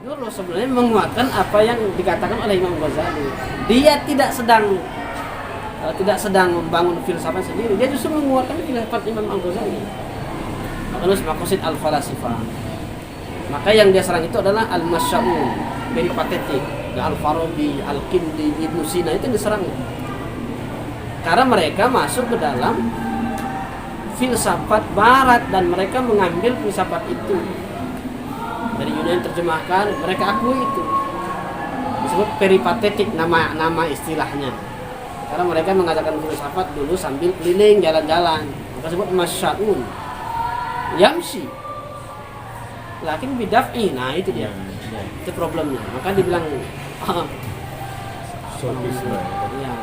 dulu sebenarnya menguatkan apa yang dikatakan oleh Imam Ghazali. Dia tidak sedang membangun filsafat sendiri, dia justru menguatkan filsafat Imam Al-Ghazali. Makanya maqasid al-falasifah. Maka yang dia serang itu adalah al-masya'un, peripatetik, Al-Farabi, Al-Kindi, Ibnu Sina, itu yang diserang. Karena mereka masuk ke dalam filsafat barat dan mereka mengambil filsafat itu dari Yunani, terjemahkan, mereka akui itu. Disebut peripatetik nama istilahnya. Karena mereka mengajarkan filsafat dulu sambil keliling jalan-jalan. Maka disebut masya'un. Yamshi. Lakin bidaf'i, nah itu dia. Itu problemnya. Maka dibilang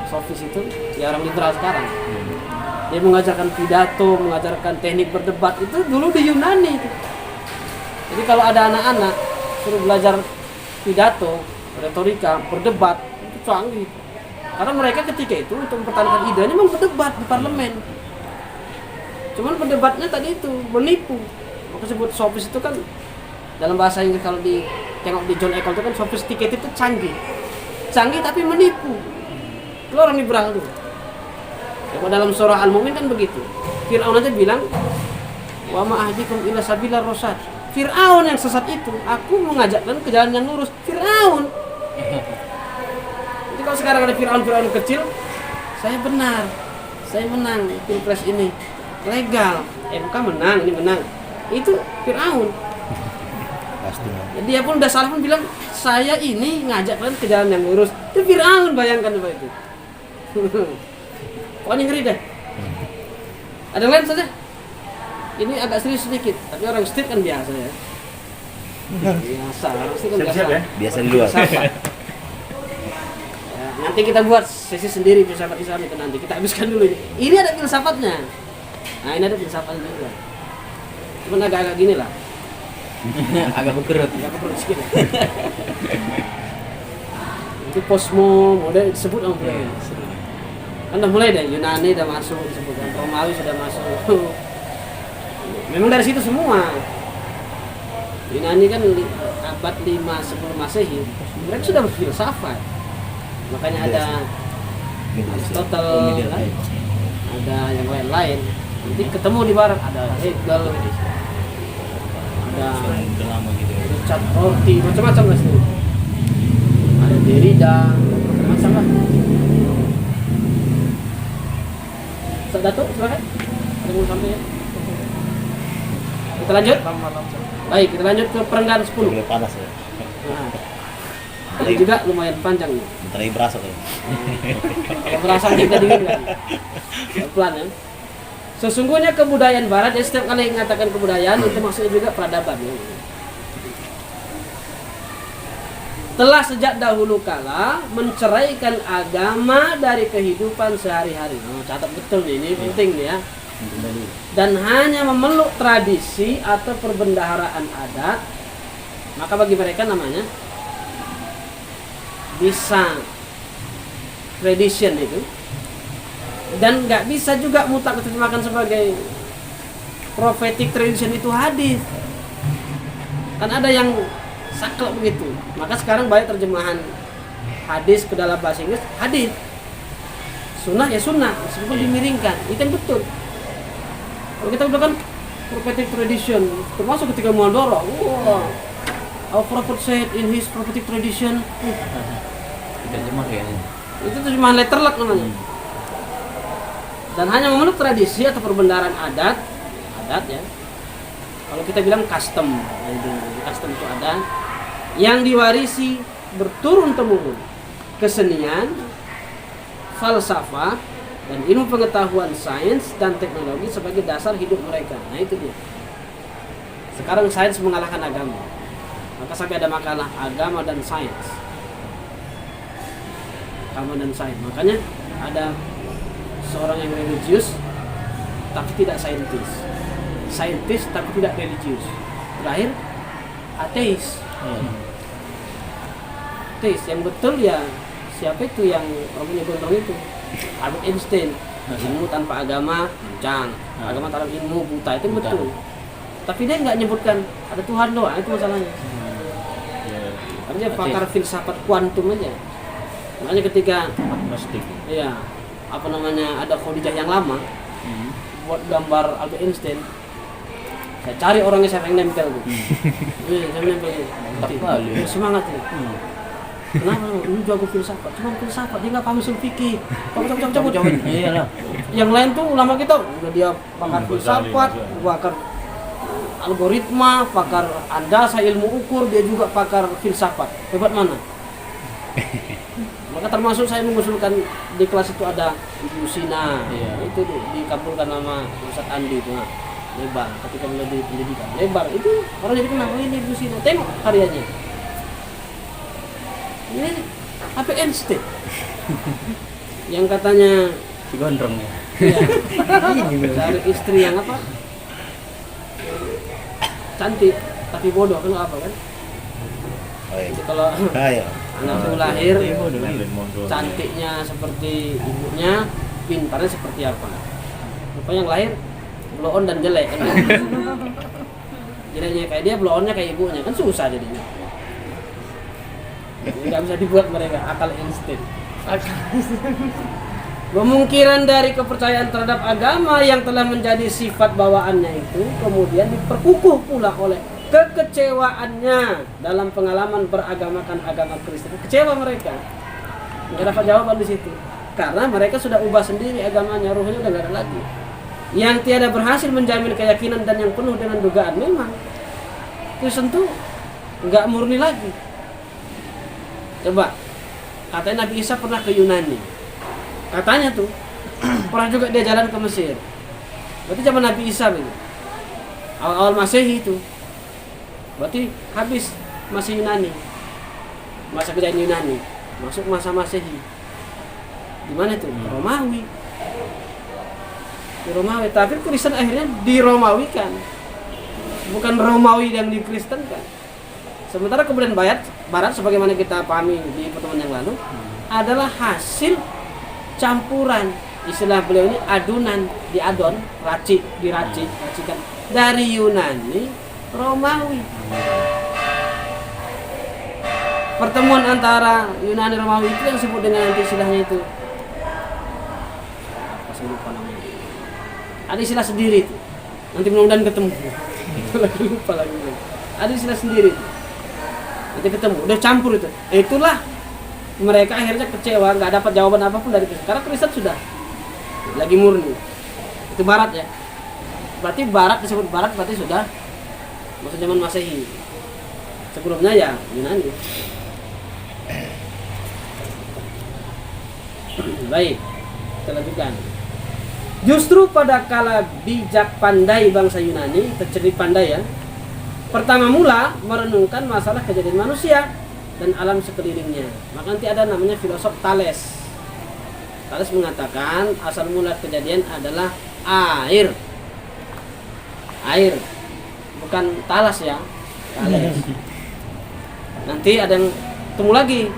sofis itu ya orang liberal sekarang. Dia mengajarkan pidato, mengajarkan teknik berdebat itu dulu di Yunani itu. Jadi kalau ada anak-anak suruh belajar pidato, retorika, berdebat, itu canggih. Karena mereka ketika itu untuk mempertahankan idenya memang berdebat di parlemen. Cuman berdebatnya tadi itu menipu. Maka sebut sofis itu kan dalam bahasa Inggris kalau ditengok di John Eccles itu kan sophisticated itu canggih. Canggih tapi menipu. Itu orang liberal tuh. Ya, dalam surah Al-Mu'min kan begitu. Fir'aun aja bilang, "Wa ma ahdikum ila sabilar rasyad." Fir'aun yang sesat itu, aku mengajakkan ke jalan yang lurus. Fir'aun. Jadi kalau sekarang ada Fir'aun kecil, saya benar. Saya menang pilpres ini. Legal. MK menang, ini menang. Itu Fir'aun. Pasti. Dia pun udah salah pun bilang, saya ini ngajak kalian ke jalan yang lurus. Itu Fir'aun, bayangkan apa itu. Pokoknya ngeri deh. Ada yang lain saja? Ini agak serius sedikit, tapi orang street kan biasa ya. Biasa, orang street kan biasa. Ya? Biasa di luar. Ya, nanti kita buat sesi sendiri filsafat Islam itu nanti. Kita habiskan dulu ini. Ini ada filsafatnya. Nah, ini ada filsafatnya juga. Cuman agak-agak gini lah. Agak berkerut. Sedikit lah. Itu posmo, model disebut orang mulai. Kan udah mulai deh, Yunani udah masuk disebutkan, Romawi sudah masuk. Memang dari situ semua. Yunani kan abad 5 sebelum Masehi, mereka sudah berfilsafat. Makanya ada Aristotle, kan? Ada yang lain-lain. Nanti ketemu di barat ada Hegel, ada Richard Rorty, macam-macam lah sih. Ada Derrida, macam-macam lah. Datuk, silakan. Ada mau sampai ya. Kita lanjut. Baik, kita lanjut ke perenggan 10. Mulai panas ya. Nah, ini juga lumayan panjang nih. Bentar lagi berasa ya. Kalau berasa kita dingin kan. Pelan ya. Sesungguhnya kebudayaan barat, ya setiap kali mengatakan kebudayaan itu maksudnya juga peradaban ya. Telah sejak dahulu kala menceraikan agama dari kehidupan sehari-hari. Oh, catat betul nih, ini penting nih ya. Dan hanya memeluk tradisi atau perbendaharaan adat, maka bagi mereka namanya bisa tradition itu. Dan nggak bisa juga mutlak diterjemahkan sebagai prophetic tradition itu hadis. Kan ada yang saklek begitu. Maka sekarang banyak terjemahan hadis ke dalam bahasa Inggris, hadis. Sunnah ya sunnah, meskipun dimiringkan. Itu yang betul. Kalau kita udah kan prophetic tradition, termasuk ketika Muhadharah, wah, our prophet said in his prophetic tradition. Terjemah kayaknya. Itu terjemahan letterlock namanya. Dan hanya memeluk tradisi atau perbendaharaan adat ya. Kalau kita bilang custom itu ada yang diwarisi berturun-temurun, kesenian, falsafah, dan ilmu pengetahuan sains dan teknologi sebagai dasar hidup mereka. Nah itu dia. Sekarang sains mengalahkan agama. Maka sampai ada makalah agama dan sains. Agama dan sains. Makanya ada seorang yang religius tapi tidak saintis. Saintis tapi tidak religius. Terakhir ateis. Ateis yang betul ya siapa itu yang orang punya gondrong itu? Albert Einstein. Ilmu tanpa agama bincang, agama tanpa ilmu buta, itu betul. Tapi dia nggak nyebutkan ada Tuhan doang, itu masalahnya. Dia pakar filsafat kuantum aja. Makanya ketika agnostik. iya, apa namanya, ada Khadijah yang lama buat gambar Albert Einstein. Saya cari orangnya siapa yang nempel tuh. Iya, saya nempel. Semangat ya. Kenapa? Lu jago filsafat, cuma filsafat dia nggak paham usul fikih. Cabut. Iyalah. Yang lain tuh ulama kita udah dia pakar filsafat, pakar algoritma, pakar andasa ilmu ukur, dia juga pakar filsafat. Hebat mana? Maka termasuk saya mengusulkan di kelas itu ada Ibu Sina, itu dikabulkan nama Ustadz Andi itu, nah, lebar ketika beliau di pendidikan, lebar itu orang jadi kenal, oh ini Ibu Sina, tengok karyanya. Ini apa Einstein yang katanya Si gondrong ya. iya, cari istri yang apa cantik tapi bodoh kan apa kan? Jadi kalau anak itu lahir cantiknya seperti ibunya, pintarnya seperti apa? Rupanya yang lahir blow on dan jelek kan? Jadinya kayak dia, blow onnya kayak ibunya kan susah jadinya. Nggak bisa dibuat mereka akal insting. Pemungkiran dari kepercayaan terhadap agama yang telah menjadi sifat bawaannya itu kemudian diperkukuh pula oleh kekecewaannya dalam pengalaman beragamakan agama Kristen. Kecewa mereka, nggak dapat jawaban di situ, karena mereka sudah ubah sendiri agamanya, ruhnya udah nggak ada lagi. Yang tiada berhasil menjamin keyakinan dan yang penuh dengan dugaan. Memang Kristen tuh nggak murni lagi. Coba, katanya Nabi Isa pernah ke Yunani. Katanya tuh pernah juga dia jalan ke Mesir. Berarti zaman Nabi Isa begitu. Awal-awal Masehi itu. Berarti habis masa Yunani. Masa kejayaan Yunani. Masuk masa Masehi. Di mana tuh? Romawi. Di Romawi, tapi Kristen akhirnya diromawikan. Bukan Romawi yang dikristenkan. Sementara kemudian Barat sebagaimana kita pahami di pertemuan yang lalu adalah hasil campuran, istilah beliau ini adunan, diadon, racikan dari Yunani, Romawi. Pertemuan antara Yunani Romawi itu yang disebut dengan nanti istilahnya itu apa saya lupa namanya. Ada istilah sendiri itu. Nanti mudah-mudahan ketemu. Lupa lagi. Ada istilah sendiri itu. Nanti ketemu, udah campur itu. Itulah mereka akhirnya kecewa, nggak dapat jawaban apapun dari Kristen. Karena Kristen sudah lagi murni. Itu Barat ya. Berarti Barat disebut Barat berarti sudah masa zaman Masehi. Sebelumnya ya Yunani. Baik, kita lanjutkan. Justru pada kala bijak pandai bangsa Yunani, tercerdik pandai ya, pertama mula merenungkan masalah kejadian manusia dan alam sekelilingnya. Maka nanti ada namanya filosof Thales. Thales mengatakan asal mula kejadian adalah air. Air, bukan talas ya, Thales. Nanti ada yang temu lagi,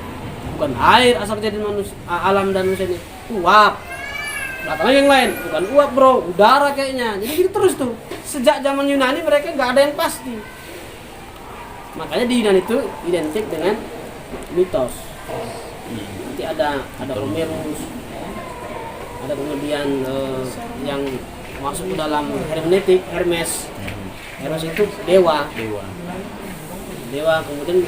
bukan air asal kejadian manusia, alam dan manusia ini, uap. Belakangnya yang lain, bukan uap bro, udara kayaknya. Jadi gitu terus tuh. Sejak zaman Yunani mereka nggak ada yang pasti. Makanya di Yunani itu identik dengan mitos. Nanti ada Homerus, ada kemudian yang masuk ke dalam hermeneutik, Hermes. Hermes itu dewa. Kemudian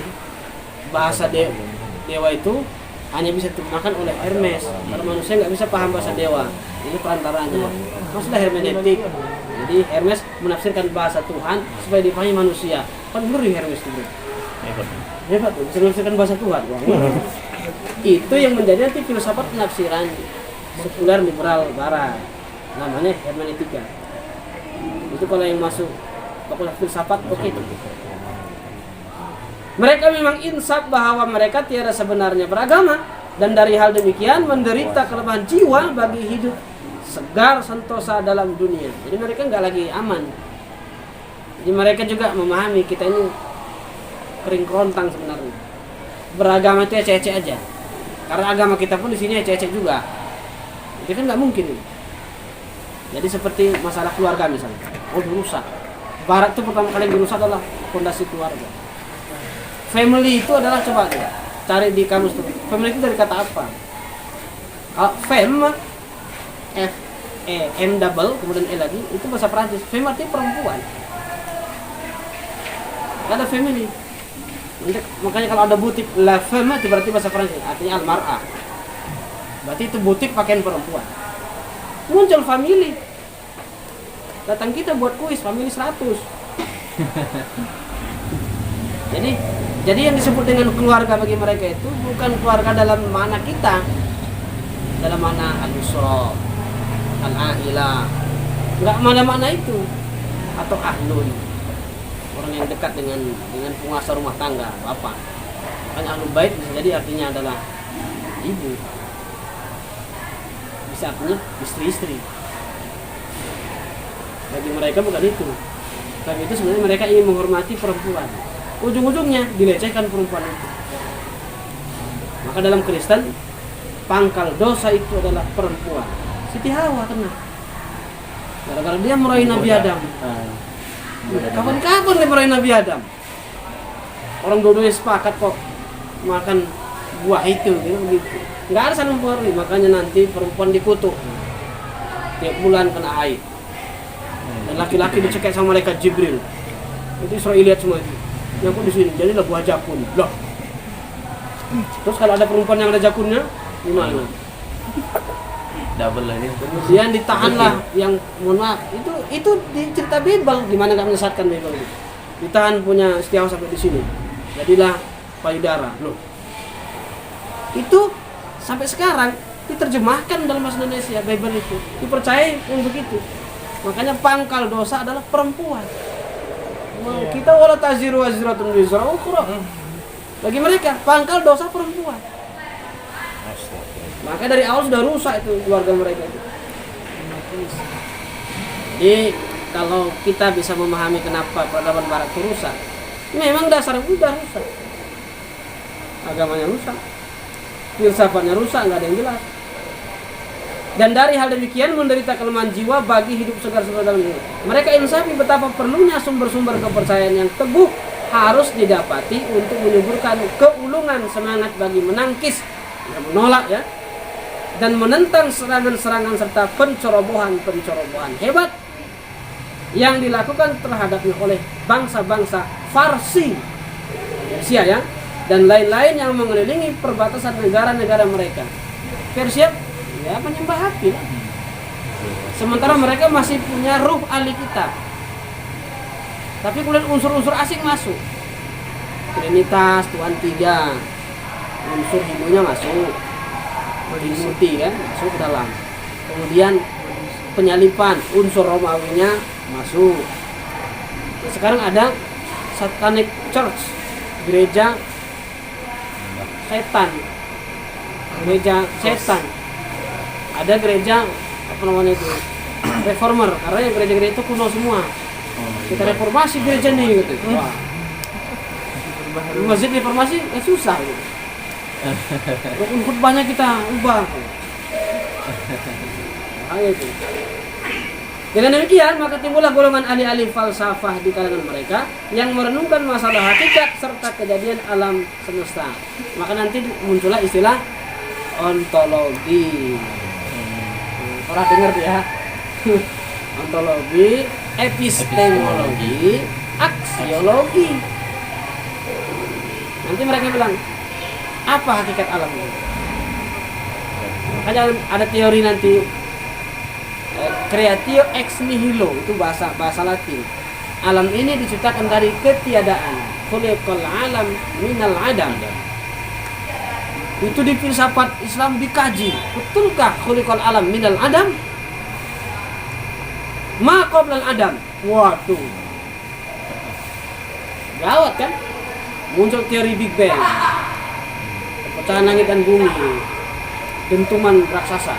bahasa dewa itu hanya bisa digunakan oleh Hermes. Kalau manusia nggak bisa paham bahasa dewa, ini perantaranya. Maksudnya hermeneutik. Jadi Hermes menafsirkan bahasa Tuhan supaya dipahami manusia. Kan ngeri Hermes itu. Hebat tuh, bisa menafsirkan bahasa Tuhan. Itu yang menjadi nanti filsafat penafsiran sekuler liberal Barat. Namanya hermeneutika. Itu kalau yang masuk fakultas filsafat oke itu. Mereka memang insaf bahwa mereka tiada sebenarnya beragama dan dari hal demikian menderita kelemahan jiwa bagi hidup segar sentosa dalam dunia. Jadi mereka nggak lagi aman. Jadi mereka juga memahami kita ini kering kerontang sebenarnya. Beragama itu ecek-ecek aja. Karena agama kita pun di sini ecek-ecek juga. Itu kan nggak mungkin. Jadi seperti masalah keluarga misalnya. Oh dirusak. Barat itu pertama kali yang dirusak adalah fondasi keluarga. family itu adalah, coba aja cari di kamus tuh. Family itu dari kata apa? Kalau femme, F E M double kemudian E lagi, itu bahasa Prancis. Femme artinya perempuan. Ada family. Makanya kalau ada butik la femme itu berarti bahasa Prancis, artinya al-mar'ah. Berarti itu butik pakaian perempuan. Muncul family. Datang kita buat kuis family 100. Jadi yang disebut dengan keluarga bagi mereka itu bukan keluarga dalam makna kita, dalam makna al-usra, al-a'ilah, nggak makna itu, atau ahlun, orang yang dekat dengan penguasa rumah tangga, bapak. Kan ahlul bait bisa jadi artinya adalah ibu, bisa artinya istri-istri. Bagi mereka bukan itu, tapi itu sebenarnya mereka ingin menghormati perempuan. Ujung-ujungnya dilecehkan perempuan itu. Maka dalam Kristen pangkal dosa itu adalah perempuan. Siti Hawa kena gara-gara dia meraih Nabi Adam. Kapan-kapan dia meraih Nabi Adam? Orang dua-duanya sepakat kok makan buah itu, gitu. Nggak ada saling mempengaruhi. Makanya nanti perempuan dikutuk tiap bulan kena haid. Dan laki-laki dicekik sama malaikat Jibril. Itu Israeliat semua itu. Yang kok di sini jadilah buah jakun. Loh. Terus kalau ada perempuan yang ada jakunnya, gimana? Double lagi. Kemudian ditahanlah yang, mohon maaf, itu di cerita Bible, gimana nggak menyesatkan Bible itu. Ditahan punya Setiawa sampai di sini. Jadilah payudara. Loh. Itu sampai sekarang diterjemahkan dalam bahasa Indonesia Bible itu. Dipercaya yang begitu. Makanya pangkal dosa adalah perempuan. Kita wala taziru wazratun wizra ukhra. Bagi mereka pangkal dosa perempuan. Maka dari awal sudah rusak itu keluarga mereka itu. Jadi kalau kita bisa memahami kenapa peradaban barat itu rusak, memang dasarnya udah rusak. Agamanya rusak, filsafatnya rusak, nggak ada yang jelas. Dan dari hal demikian menderita kelemahan jiwa bagi hidup segar-segar dalam hidup. Mereka insafi betapa perlunya sumber-sumber kepercayaan yang teguh harus didapati untuk menyuburkan keulungan semangat bagi menangkis, menolak ya, dan menentang serangan-serangan serta pencerobohan hebat yang dilakukan terhadapnya oleh bangsa-bangsa Farsi, Persia ya, dan lain-lain yang mengelilingi perbatasan negara-negara mereka. Persia ya penyembah api lah. Sementara mereka masih punya ruh ahli kitab. Tapi kemudian unsur-unsur asing masuk. Trinitas, Tuhan tiga. Unsur Hindunya masuk. Trinity kan masuk ke dalam. Kemudian penyalipan, unsur Romawinya masuk. Nah, sekarang ada Satanic Church, gereja setan. Gereja setan. Ada gereja apa namanya itu reformer, karena yang gereja-gereja itu kuno semua. Kita reformasi gereja nih gitu. Wah. Masjid reformasi susah gitu. Rukun khutbahnya kita ubah. Ayo itu. Dengan demikian maka timbullah golongan ahli-ahli falsafah di kalangan mereka yang merenungkan masalah hakikat serta kejadian alam semesta. Maka nanti muncullah istilah ontologi. Orang dengar ya. Ontologi, epistemologi, aksiologi. Nanti mereka bilang, apa hakikat alam ini? Makanya ada teori nanti creatio ex nihilo, itu bahasa Latin. Alam ini diciptakan dari ketiadaan. Khuliqal alam minal adam. Itu di filsafat Islam dikaji. Betulkah khuliqal alam minal adam? Ma qablal adam. Waduh. Gawat kan? Muncul teori Big Bang. Perpecahan langit dan bumi. Dentuman raksasa.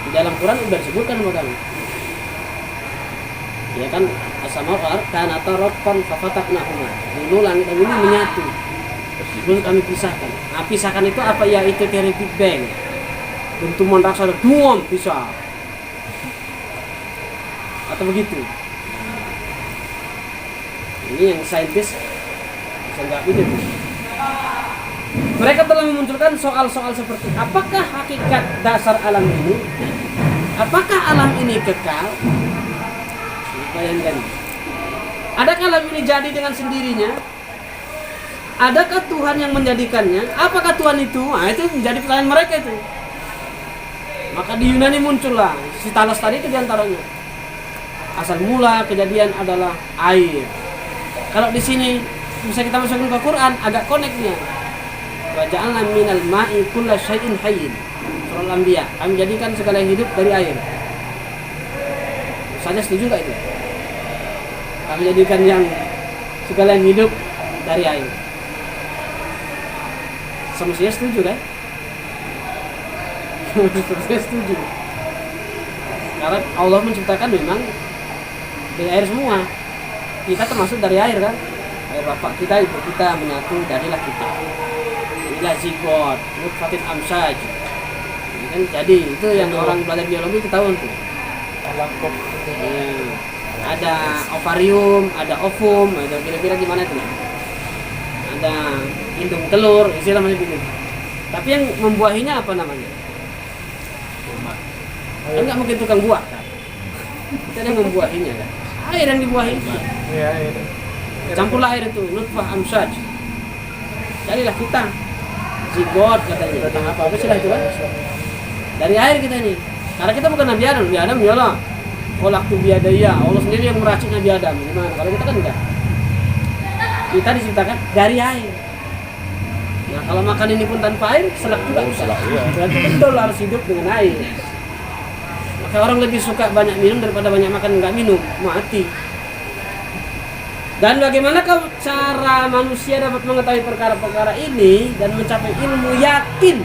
Di dalam Quran sudah disebutkan makanya. Ya kan, as-samawati kanata ratqan fafataqnahuma. Dulu langit dan bumi menyatu. Terus kami pisahkan. Nah, pisahkan itu apa? Ya itu teori Big Bang. Dentuman raksasa duom pisah. Atau begitu. Ini yang saintis bisa nggak begitu. Mereka telah memunculkan soal-soal seperti apakah hakikat dasar alam ini? Apakah alam ini kekal? Bayangkan. Adakah alam ini jadi dengan sendirinya? Adakah Tuhan yang menjadikannya? Apakah Tuhan itu? Nah, itu menjadi pertanyaan mereka itu. Maka di Yunani muncullah si Talos tadi itu diantaranya. Asal mula kejadian adalah air. Kalau di sini bisa kita masukin ke Quran, agak connect-nya. Wa ja'alna minal ma'i kulla syai'in hayyin. Surah Al-Anbiya. Kami jadikan segala yang hidup dari air. Saya setuju enggak itu? Kami jadikan yang segala yang hidup dari air. Semestinya setuju kan? Semestinya setuju. Karena Allah menciptakan memang dari air semua. Kita termasuk dari air kan? Air bapak kita, ibu kita menyatu, jadilah kita. Inilah zigot, nutfatin amsaj. Ini kan jadi itu yang orang belajar biologi ketahuan tuh. Ya. Ada ovarium, ada ovum, ada kira-kira gimana tuh? Ada indung telur, istilah macam itu. Tapi yang membuahinya apa namanya? Kan nggak mungkin tukang buah kan? Kita yang membuahinya kan? Air yang dibuahi. Iya, air. Campurlah air itu, nutfah amsaj. Jadilah kita. Zigot katanya. Apa sih itu kan? Dari air kita ini. Karena kita bukan Nabi Adam. Nabi Adam ya Allah. Khalaqtu biyadaya. Allah sendiri yang meracik Nabi Adam. Gimana? Kalau kita kan enggak. Kita diciptakan dari air. Nah, kalau makan ini pun tanpa air, selak juga. Berarti betul harus hidup dengan air. Maka orang lebih suka banyak minum daripada banyak makan enggak minum, mati. Dan bagaimana cara manusia dapat mengetahui perkara-perkara ini dan mencapai ilmu yakin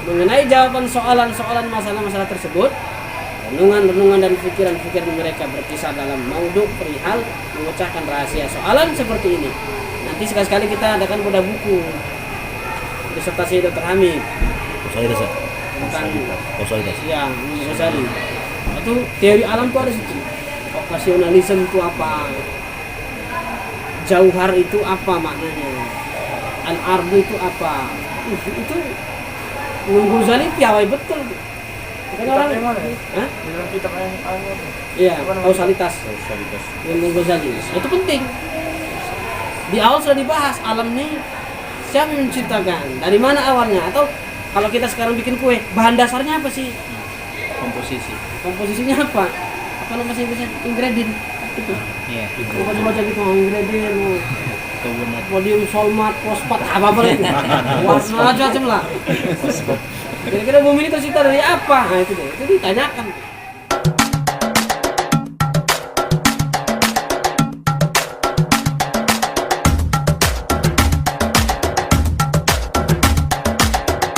mengenai jawaban soalan-soalan masalah-masalah tersebut? Renungan-renungan dan pikiran-pikiran mereka berkisar dalam maudhu perihal memecahkan rahasia soalan seperti ini. Nanti sekali-sekali kita adakan pada buku disertasi Dr. Hamid tentang ya, Ghazali. Itu teori alam itu ada situ. Okasionalisme itu apa? Jauhar itu apa maknanya? Al-ardu itu apa? Itu Ghazali piawai betul. Kan orang yang mana? Hah? Di dalam kitab yang Iya, kausalitas. Ilmu Ghazali. Itu penting. Di awal sudah dibahas alam ini siapa yang menciptakan? Dari mana awalnya? Atau kalau kita sekarang bikin kue, bahan dasarnya apa sih? Komposisi. Komposisinya apa? Apa nama sih biasanya? Ingredient. Itu. Iya. Baca gitu ingredient. Karbonat. Podium, solmat, fosfat, apa-apa itu. Warna macam-macam lah. Kira-kira bumi ini tercipta dari apa? Nah itu deh. Itu ditanyakan.